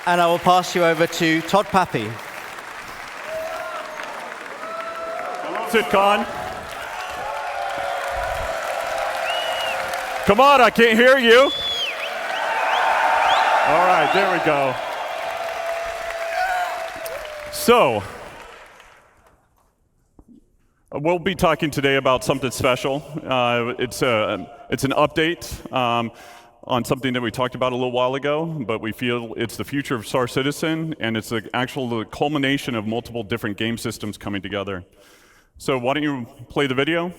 and I will pass you over to Todd Pappy. CitizenCon. Come on, I can't hear you. All right, there we go. So, we'll be talking today about something special. It's an update on something that we talked about a little while ago, but we feel it's the future of Star Citizen, and it's the culmination of multiple different game systems coming together. So why don't you play the video?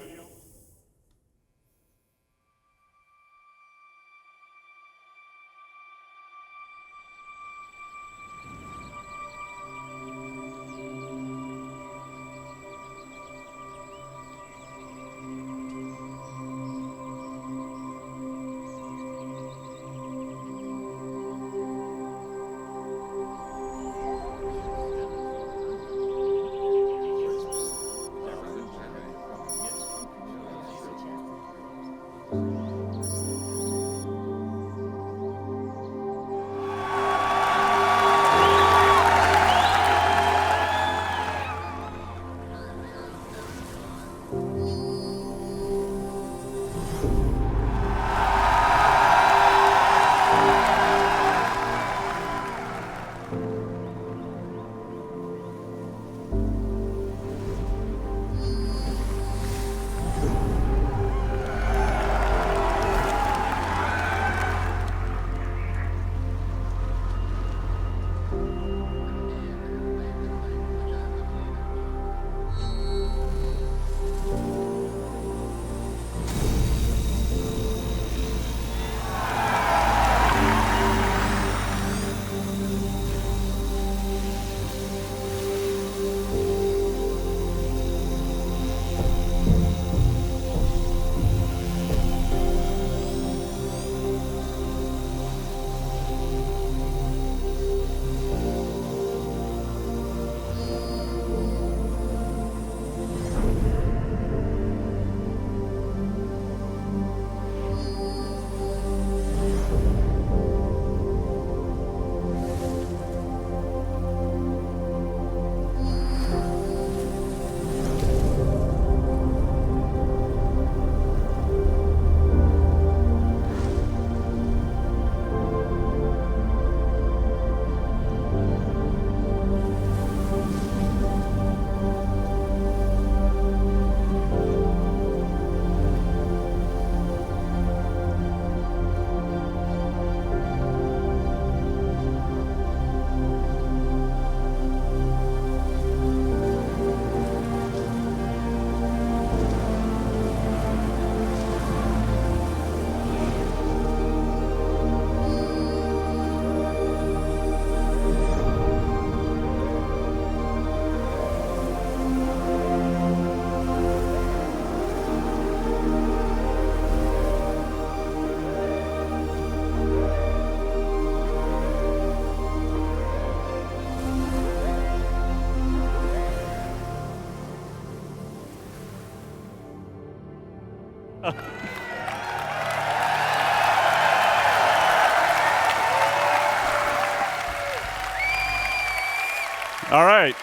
All right,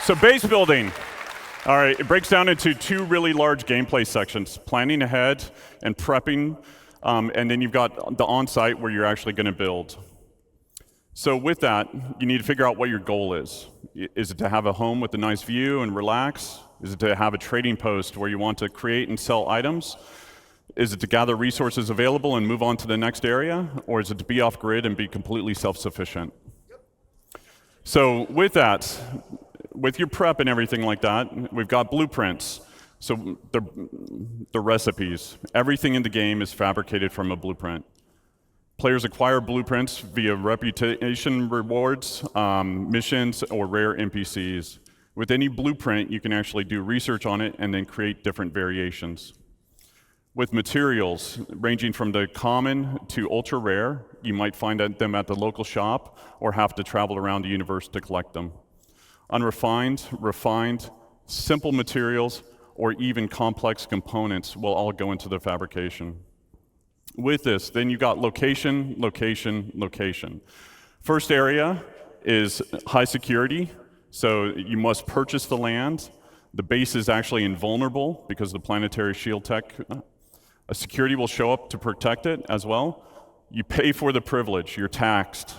so base building. All right, it breaks down into two really large gameplay sections, planning ahead and prepping, and then you've got the on-site where you're actually going to build. So with that, you need to figure out what your goal is. Is it to have a home with a nice view and relax? Is it to have a trading post where you want to create and sell items? Is it to gather resources available and move on to the next area? Or is it to be off-grid and be completely self-sufficient? So with that, with your prep and everything like that, we've got blueprints. So the recipes. Everything in the game is fabricated from a blueprint. Players acquire blueprints via reputation rewards, missions, or rare NPCs. With any blueprint, you can actually do research on it and then create different variations. With materials, ranging from the common to ultra rare, you might find them at the local shop or have to travel around the universe to collect them. Unrefined, refined, simple materials, or even complex components will all go into the fabrication. With this, then you've got location, location, location. First area is high security, so you must purchase the land. The base is actually invulnerable because of the planetary shield tech. A security will show up to protect it as well. You pay for the privilege, you're taxed.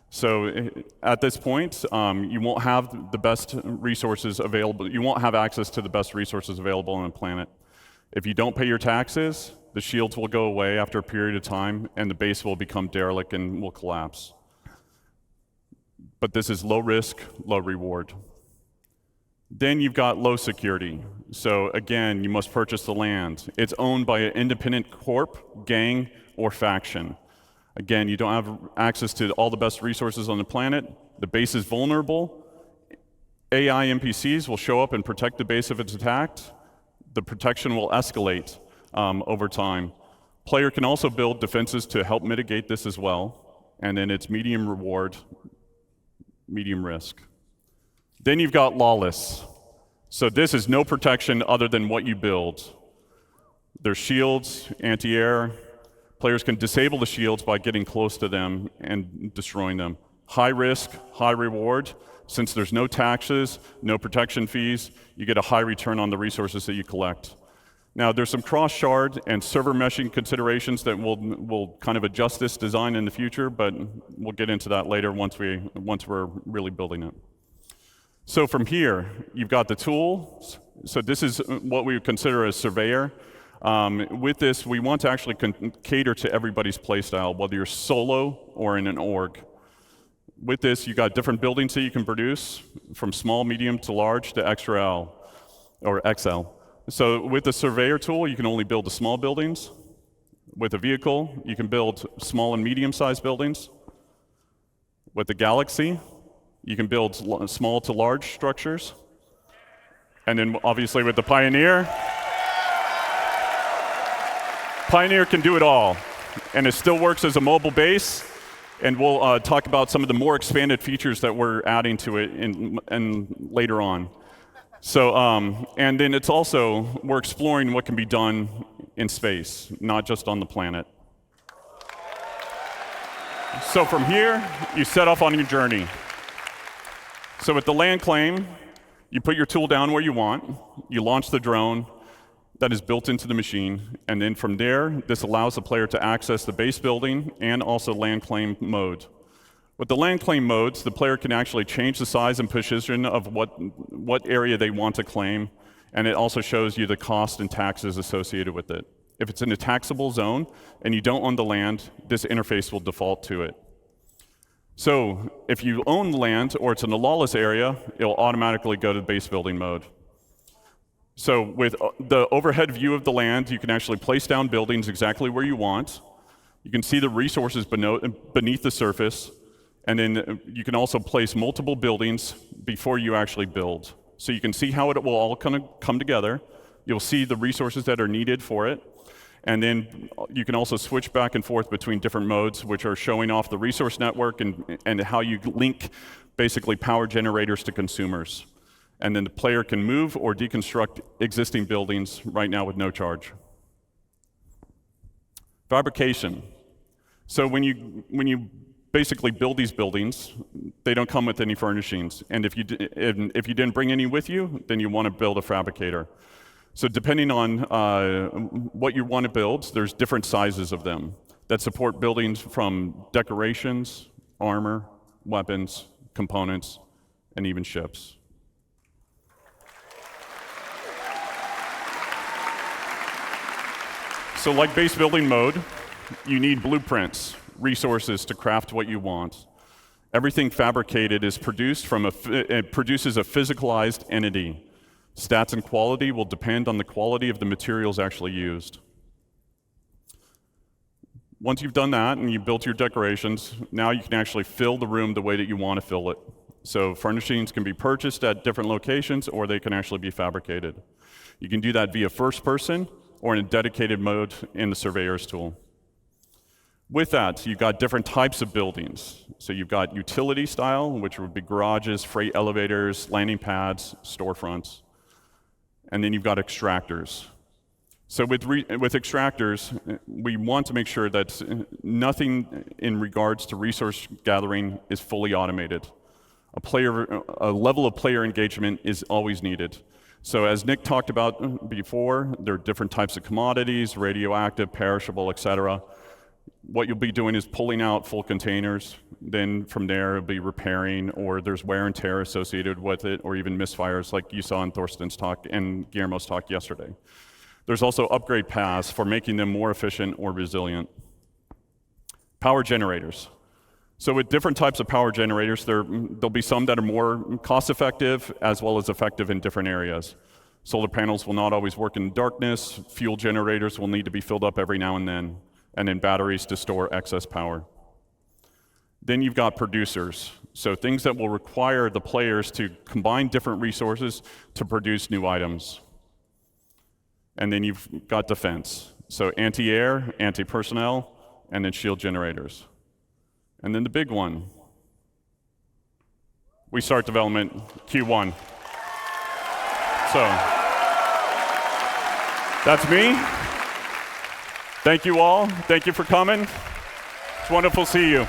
So at this point, you won't have the best resources available. You won't have access to the best resources available on the planet. If you don't pay your taxes, the shields will go away after a period of time, and the base will become derelict and will collapse. But this is low risk, low reward. Then you've got low security. So again, you must purchase the land. It's owned by an independent corp, gang, or faction. Again, you don't have access to all the best resources on the planet. The base is vulnerable. AI NPCs will show up and protect the base if it's attacked. The protection will escalate over time. Player can also build defenses to help mitigate this as well. And then it's medium reward, medium risk. Then you've got lawless. So this is no protection other than what you build. There's shields, anti-air. Players can disable the shields by getting close to them and destroying them. High risk, high reward. Since there's no taxes, no protection fees, you get a high return on the resources that you collect. Now, there's some cross-shard and server meshing considerations that will kind of adjust this design in the future, but we'll get into that later once we're really building it. So from here, you've got the tools. So this is what we would consider a surveyor. With this, we want to actually cater to everybody's playstyle, whether you're solo or in an org. With this, you've got different buildings that you can produce, from small, medium to large to XL or XL. So with the surveyor tool, you can only build the small buildings. With a vehicle, you can build small and medium-sized buildings. With the Galaxy, you can build small to large structures. And then obviously with the Pioneer, Pioneer can do it all. And it still works as a mobile base. And we'll talk about some of the more expanded features that we're adding to it in later on. So, and then it's also, we're exploring what can be done in space, not just on the planet. So from here, you set off on your journey. So with the land claim, you put your tool down where you want, you launch the drone that is built into the machine, and then from there, this allows the player to access the base building and also land claim mode. With the land claim modes, the player can actually change the size and position of what area they want to claim, and it also shows you the cost and taxes associated with it. If it's in a taxable zone and you don't own the land, this interface will default to it. So if you own land or it's in a lawless area, it'll automatically go to base building mode. So with the overhead view of the land, you can actually place down buildings exactly where you want. You can see the resources beneath the surface. And then you can also place multiple buildings before you actually build. So you can see how it will all kind of come together. You'll see the resources that are needed for it. And then you can also switch back and forth between different modes, which are showing off the resource network and how you link basically power generators to consumers. And then the player can move or deconstruct existing buildings right now with no charge. Fabrication. So when you basically build these buildings, they don't come with any furnishings. And if you didn't bring any with you, then you want to build a fabricator. So depending on what you want to build, there's different sizes of them that support buildings from decorations, armor, weapons, components, and even ships. So like base building mode, you need blueprints, resources to craft what you want. Everything fabricated is produced it produces a physicalized entity. Stats and quality will depend on the quality of the materials actually used. Once you've done that and you've built your decorations, now you can actually fill the room the way that you want to fill it. So furnishings can be purchased at different locations, or they can actually be fabricated. You can do that via first person or in a dedicated mode in the surveyor's tool. With that, you've got different types of buildings. So you've got utility style, which would be garages, freight elevators, landing pads, storefronts. And then you've got extractors. So with extractors, we want to make sure that nothing in regards to resource gathering is fully automated. A level of player engagement is always needed. So as Nick talked about before, there are different types of commodities, radioactive, perishable, et cetera. What you'll be doing is pulling out full containers. Then from there, it'll be repairing, or there's wear and tear associated with it, or even misfires like you saw in Thorsten's talk and Guillermo's talk yesterday. There's also upgrade paths for making them more efficient or resilient. Power generators. So with different types of power generators, there'll be some that are more cost-effective as well as effective in different areas. Solar panels will not always work in darkness. Fuel generators will need to be filled up every now and then batteries to store excess power. Then you've got producers. So things that will require the players to combine different resources to produce new items. And then you've got defense. So anti-air, anti-personnel, and then shield generators. And then the big one. We start development Q1. So that's me. Thank you all. Thank you for coming. It's wonderful to see you.